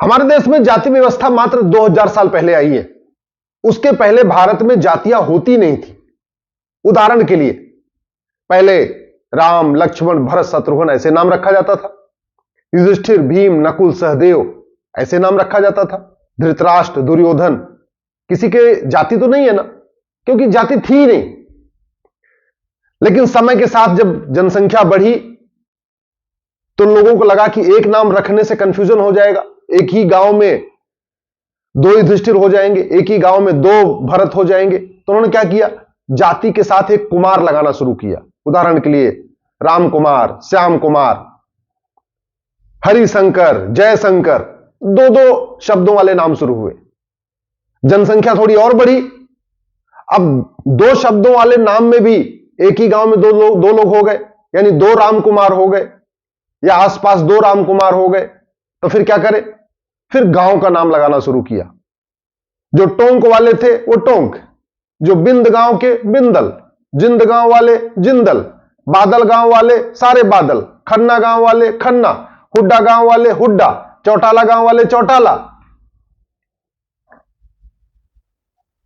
हमारे देश में जाति व्यवस्था मात्र 2000 साल पहले आई है। उसके पहले भारत में जातियां होती नहीं थी। उदाहरण के लिए पहले राम, लक्ष्मण, भरत, शत्रुघ्न ऐसे नाम रखा जाता था। युधिष्ठिर, भीम, नकुल, सहदेव ऐसे नाम रखा जाता था। धृतराष्ट्र, दुर्योधन, किसी के जाति तो नहीं है ना, क्योंकि जाति थी ही नहीं। लेकिन समय के साथ जब जनसंख्या बढ़ी तो लोगों को लगा कि एक नाम रखने से कंफ्यूजन हो जाएगा, एक ही गांव में 2 युधिष्ठिर हो जाएंगे, एक ही गांव में 2 भरत हो जाएंगे। तो उन्होंने क्या किया, जाति के साथ एक कुमार लगाना शुरू किया। उदाहरण के लिए राम कुमार, श्याम कुमार, हरिशंकर, जयशंकर, 2-2 शब्दों वाले नाम शुरू हुए। जनसंख्या थोड़ी और बढ़ी। अब 2 शब्दों वाले नाम में भी एक ही गांव में 2 लोग हो गए, यानी 2 राम कुमार हो गए, या आसपास 2 राम कुमार हो गए। तो फिर क्या करें, फिर गांव का नाम लगाना शुरू किया। जो टोंक वाले थे वो टोंक, जो बिंद गांव के बिंदल, जिंद गांव वाले जिंदल, बादल गांव वाले सारे बादल, खन्ना गांव वाले खन्ना, हुड्डा गांव वाले हुड्डा, चौटाला गांव वाले चौटाला।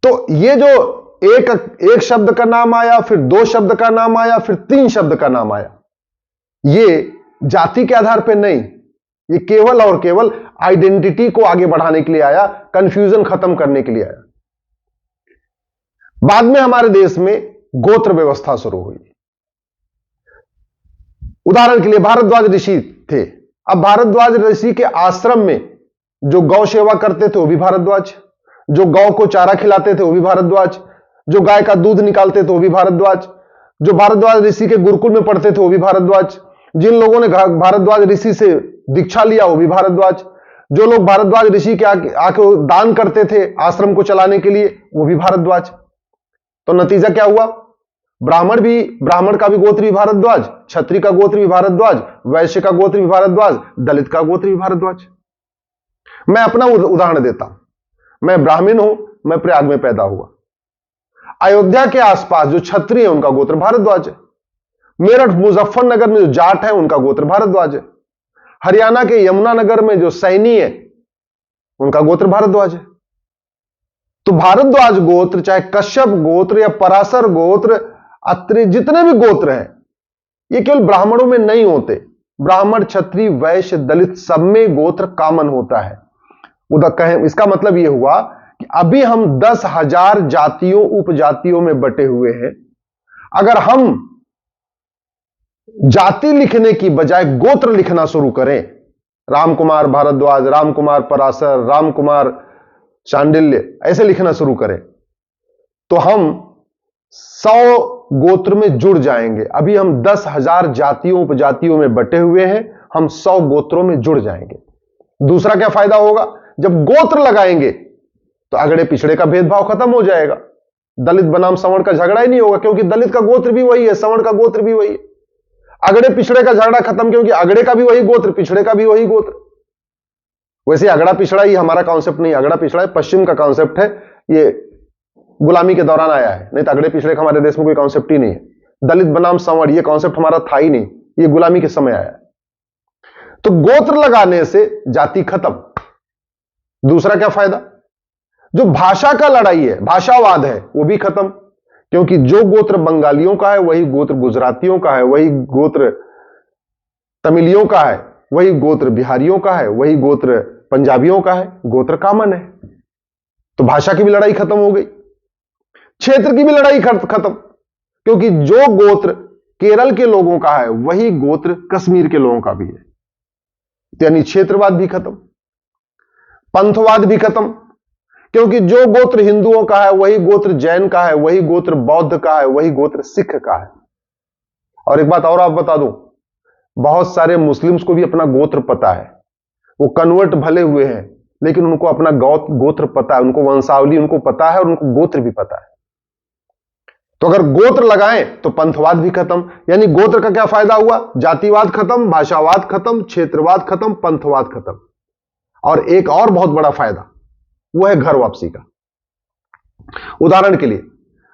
तो ये जो एक शब्द का नाम आया, फिर 2 शब्द का नाम आया, फिर 3 शब्द का नाम आया, ये जाति के आधार पर नहीं, ये केवल और केवल आइडेंटिटी को आगे बढ़ाने के लिए आया, कंफ्यूजन खत्म करने के लिए आया। बाद में हमारे देश में गोत्र व्यवस्था शुरू हुई। उदाहरण के लिए भारद्वाज ऋषि थे। अब भारद्वाज ऋषि के आश्रम में जो गौ सेवा करते थे वो भी भारद्वाज, जो गौ को चारा खिलाते थे वो भी भारद्वाज, जो गाय का दूध निकालते थे वो भी भारद्वाज, जो भारद्वाज ऋषि के गुरुकुल में पढ़ते थे वो भी भारद्वाज, जिन लोगों ने भारद्वाज ऋषि से दीक्षा लिया वो भी भारद्वाज, जो लोग भारद्वाज ऋषि के आके दान करते थे आश्रम को चलाने के लिए वो भी भारद्वाज। तो नतीजा क्या हुआ, ब्राह्मण का भी गोत्र भी भारद्वाज, क्षत्रिय का गोत्र भी भारद्वाज, वैश्य का गोत्र भी भारद्वाज, दलित का गोत्र भी भारद्वाज। मैं अपना उदाहरण देता हूं। मैं ब्राह्मण हूं, मैं प्रयाग में पैदा हुआ। अयोध्या के आसपास जो क्षत्रिय है उनका गोत्र भारद्वाज है। मेरठ, मुजफ्फरनगर में जो जाट है उनका गोत्र भारद्वाज है। हरियाणा के यमुनानगर में जो सैनी है उनका गोत्र भारद्वाज है। तो भारद्वाज गोत्र, चाहे कश्यप गोत्र या पराशर गोत्र, अत्रि, जितने भी गोत्र हैं, ये केवल ब्राह्मणों में नहीं होते। ब्राह्मण, क्षत्रिय, वैश्य, दलित सब में गोत्र कॉमन होता है। इसका मतलब यह हुआ कि अभी हम 10,000 जातियों उपजातियों में बटे हुए हैं। अगर हम जाति लिखने की बजाय गोत्र लिखना शुरू करें, राम कुमार भारद्वाज, राम कुमार पराशर, राम कुमार शांडिल्य, ऐसे लिखना शुरू करें, तो हम 100 गोत्र में जुड़ जाएंगे। अभी हम 10,000 जातियों उपजातियों में बटे हुए हैं, हम 100 गोत्रों में जुड़ जाएंगे। दूसरा क्या फायदा होगा, जब गोत्र लगाएंगे तो अगड़े पिछड़े का भेदभाव खत्म हो जाएगा। दलित बनाम सवर्ण का झगड़ा ही नहीं होगा, क्योंकि दलित का गोत्र भी वही है, सवर्ण का गोत्र भी वही है। अगड़े पिछड़े का झगड़ा खत्म, क्योंकि अगड़े का भी वही गोत्र, पिछड़े का भी वही गोत्र। वैसे अगड़ा पिछड़ा ये हमारा कॉन्सेप्ट नहीं, अगड़ा पिछड़ा पश्चिम का कॉन्सेप्ट है, ये गुलामी के दौरान आया है, नहीं तो अगड़े पिछड़े का हमारे देश में कोई कॉन्सेप्ट ही नहीं है। दलित बनाम सवर्ण ये कॉन्सेप्ट हमारा था ही नहीं, ये गुलामी के समय आया है। तो गोत्र लगाने से जाति खत्म। दूसरा क्या फायदा, जो भाषा का लड़ाई है, भाषावाद है, वो भी खत्म, क्योंकि जो गोत्र बंगालियों का है वही गोत्र गुजरातियों का है, वही गोत्र तमिलियों का है, वही गोत्र बिहारियों का है, वही गोत्र पंजाबियों का है। गोत्र कॉमन है, तो भाषा की भी लड़ाई खत्म हो गई, क्षेत्र की भी लड़ाई खत्म, क्योंकि जो गोत्र केरल के लोगों का है वही गोत्र कश्मीर के लोगों का भी है। यानी क्षेत्रवाद भी खत्म, पंथवाद भी खत्म, क्योंकि जो गोत्र हिंदुओं का है वही गोत्र जैन का है, वही गोत्र बौद्ध का है, वही गोत्र सिख का है। और एक बात और आप बता दूं, बहुत सारे मुस्लिम्स को भी अपना गोत्र पता है। वो कन्वर्ट भले हुए हैं लेकिन उनको अपना गोत्र पता है, उनको वंशावली उनको पता है और उनको गोत्र भी पता है। तो अगर गोत्र लगाएं तो पंथवाद भी खत्म। यानी गोत्र का क्या फायदा हुआ, जातिवाद खत्म, भाषावाद खत्म, क्षेत्रवाद खत्म, पंथवाद खत्म। और एक और बहुत बड़ा फायदा वो है घर वापसी का। उदाहरण के लिए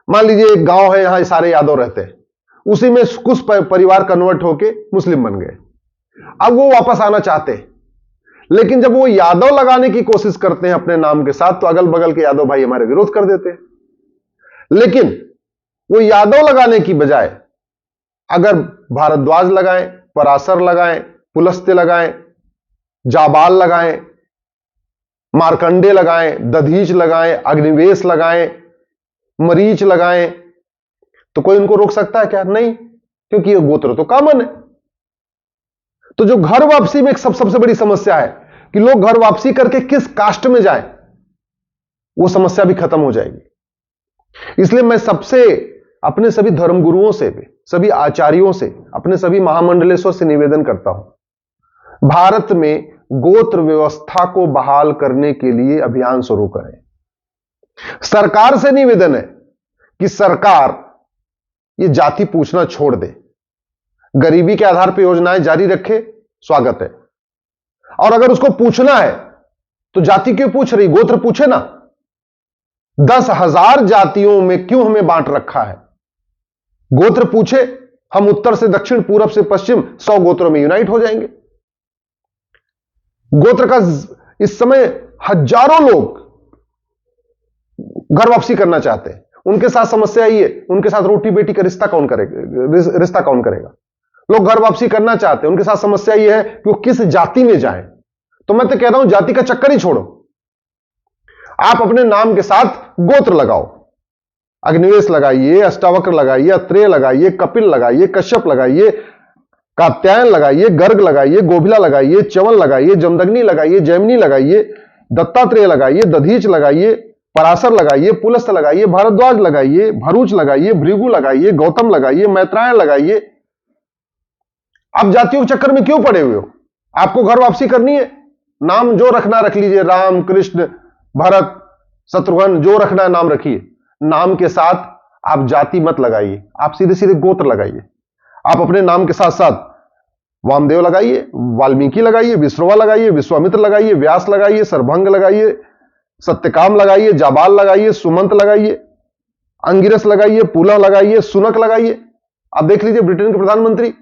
मान लीजिए एक गांव है, यहां सारे यादव रहते हैं, उसी में कुछ परिवार कन्वर्ट होके मुस्लिम बन गए। अब वो वापस आना चाहते हैं, लेकिन जब वो यादव लगाने की कोशिश करते हैं अपने नाम के साथ, तो अगल बगल के यादव भाई हमारे विरोध कर देते हैं। लेकिन वो यादव लगाने की बजाय अगर भारद्वाज लगाएं, पराशर लगाएं, पुलस्त्य लगाएं, जाबाल लगाएं, मार्कंडे लगाएं, दधीच लगाएं, अग्निवेश लगाएं, मरीच लगाएं, तो कोई उनको रोक सकता है क्या? नहीं, क्योंकि ये गोत्र तो कॉमन है। तो जो घर वापसी में एक सबसे बड़ी समस्या है कि लोग घर वापसी करके किस कास्ट में जाएं, वो समस्या भी खत्म हो जाएगी। इसलिए मैं अपने सभी धर्मगुरुओं से भी, सभी आचार्यों से, अपने सभी महामंडलेश्वर से निवेदन करता हूं, भारत में गोत्र व्यवस्था को बहाल करने के लिए अभियान शुरू करें। सरकार से निवेदन है कि सरकार ये जाति पूछना छोड़ दे, गरीबी के आधार पर योजनाएं जारी रखे, स्वागत है। और अगर उसको पूछना है तो जाति क्यों पूछ रही, गोत्र पूछे ना। 10,000 जातियों में क्यों हमें बांट रखा है? गोत्र पूछे, हम उत्तर से दक्षिण, पूरब से पश्चिम 100 गोत्रों में यूनाइट हो जाएंगे। गोत्र का इस समय हजारों लोग घर वापसी करना चाहते हैं। उनके साथ समस्या ही है, उनके साथ रोटी बेटी का रिश्ता कौन करेगा? लोग घर वापसी करना चाहते हैं, उनके साथ समस्या यह है कि वो किस जाति में जाएं। तो मैं तो कह रहा हूं, जाति का चक्कर ही छोड़ो, आप अपने नाम के साथ गोत्र लगाओ। अग्निवेश लगाइए, अष्टावक्र लगाइए, अत्रेय लगाइए, कपिल लगाइए, कश्यप लगाइए, कात्यायन लगाइए, गर्ग लगाइए, गोभिला लगाइए, च्यवन लगाइए, जमदग्नि लगाइए, जैमिनी लगाइए, दत्तात्रेय लगाइए, दधीच लगाइए, पराशर लगाइए, पुलस्त्य लगाइए, भारद्वाज लगाइए, भरूच लगाइए, भृगु लगाइए, गौतम लगाइए, मैत्रायण लगाइए। आप जातियों के चक्कर में क्यों पड़े हुए हो? आपको घर वापसी करनी है, नाम जो रखना रख लीजिए, राम, कृष्ण, भरत, शत्रुघ्न, जो रखना है नाम रखिए। नाम के साथ आप जाति मत लगाइए, आप सीधे सीधे गोत्र लगाइए। आप अपने नाम के साथ साथ वामदेव लगाइए, वाल्मीकि लगाइए, विश्रवा लगाइए, विश्वामित्र लगाइए, व्यास लगाइए, सरभंग लगाइए, सत्यकाम लगाइए, जाबाल लगाइए, सुमंत लगाइए, अंगिरस लगाइए, पुलह लगाइए, सुनक लगाइए। आप देख लीजिए, ब्रिटेन के प्रधानमंत्री,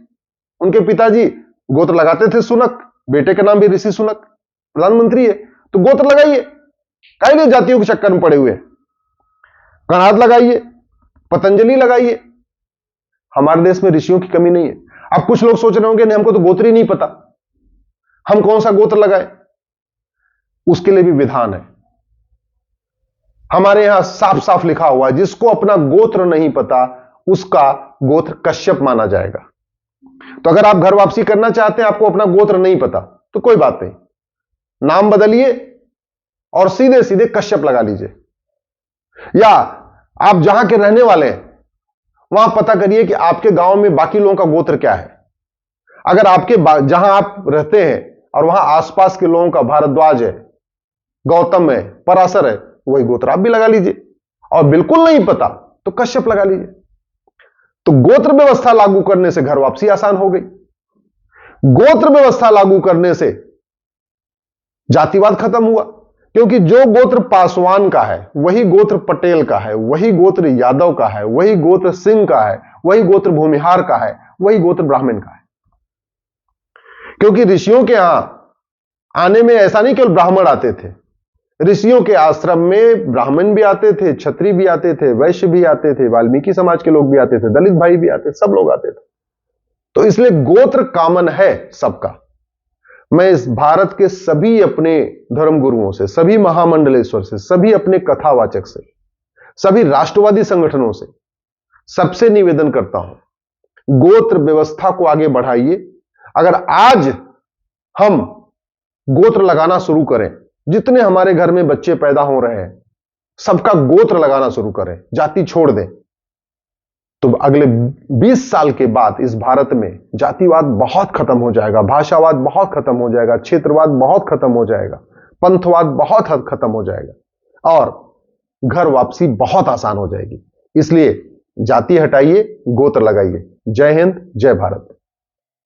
उनके पिताजी गोत्र लगाते थे सुनक, बेटे का नाम भी ऋषि सुनक, प्रधानमंत्री है। तो गोत्र लगाइए, काहे लिए जातियों के चक्कर में पड़े हुए? कणाद लगाइए, पतंजलि लगाइए। हमारे देश में ऋषियों की कमी नहीं है। अब कुछ लोग सोच रहे होंगे नहीं, हमको तो गोत्र ही नहीं पता, हम कौन सा गोत्र लगाए? उसके लिए भी विधान है। हमारे यहां साफ साफ लिखा हुआ है, जिसको अपना गोत्र नहीं पता उसका गोत्र कश्यप माना जाएगा। तो अगर आप घर वापसी करना चाहते हैं, आपको अपना गोत्र नहीं पता, तो कोई बात नहीं, नाम बदलिए और सीधे सीधे कश्यप लगा लीजिए। या आप जहां के रहने वाले हैं वहां पता करिए कि आपके गांव में बाकी लोगों का गोत्र क्या है। अगर आपके जहां आप रहते हैं और वहां आसपास के लोगों का भारद्वाज है, गौतम है, पराशर है, वही गोत्र आप भी लगा लीजिए। और बिल्कुल नहीं पता तो कश्यप लगा लीजिए। तो गोत्र व्यवस्था लागू करने से घर वापसी आसान हो गई। गोत्र व्यवस्था लागू करने से जातिवाद खत्म हुआ, क्योंकि जो गोत्र पासवान का है, वही गोत्र पटेल का है, वही गोत्र यादव का है, वही गोत्र सिंह का है, वही गोत्र भूमिहार का है, वही गोत्र ब्राह्मण का है। क्योंकि ऋषियों के यहां आने में ऐसा नहीं केवल ब्राह्मण आते थे, ऋषियों के आश्रम में ब्राह्मण भी आते थे, क्षत्रिय भी आते थे, वैश्य भी आते थे, वाल्मीकि समाज के लोग भी आते थे, दलित भाई भी आते थे, सब लोग आते थे। तो इसलिए गोत्र कॉमन है सबका। मैं इस भारत के सभी अपने धर्मगुरुओं से, सभी महामंडलेश्वर से, सभी अपने कथावाचक से, सभी राष्ट्रवादी संगठनों से सबसे निवेदन करता हूं, गोत्र व्यवस्था को आगे बढ़ाइए। अगर आज हम गोत्र लगाना शुरू करें, जितने हमारे घर में बच्चे पैदा हो रहे हैं सबका गोत्र लगाना शुरू करें, जाति छोड़ दें, तो अगले 20 साल के बाद इस भारत में जातिवाद बहुत खत्म हो जाएगा, भाषावाद बहुत खत्म हो जाएगा, क्षेत्रवाद बहुत खत्म हो जाएगा, पंथवाद बहुत हद खत्म हो जाएगा और घर वापसी बहुत आसान हो जाएगी। इसलिए जाति हटाइए, गोत्र लगाइए। जय हिंद, जय भारत।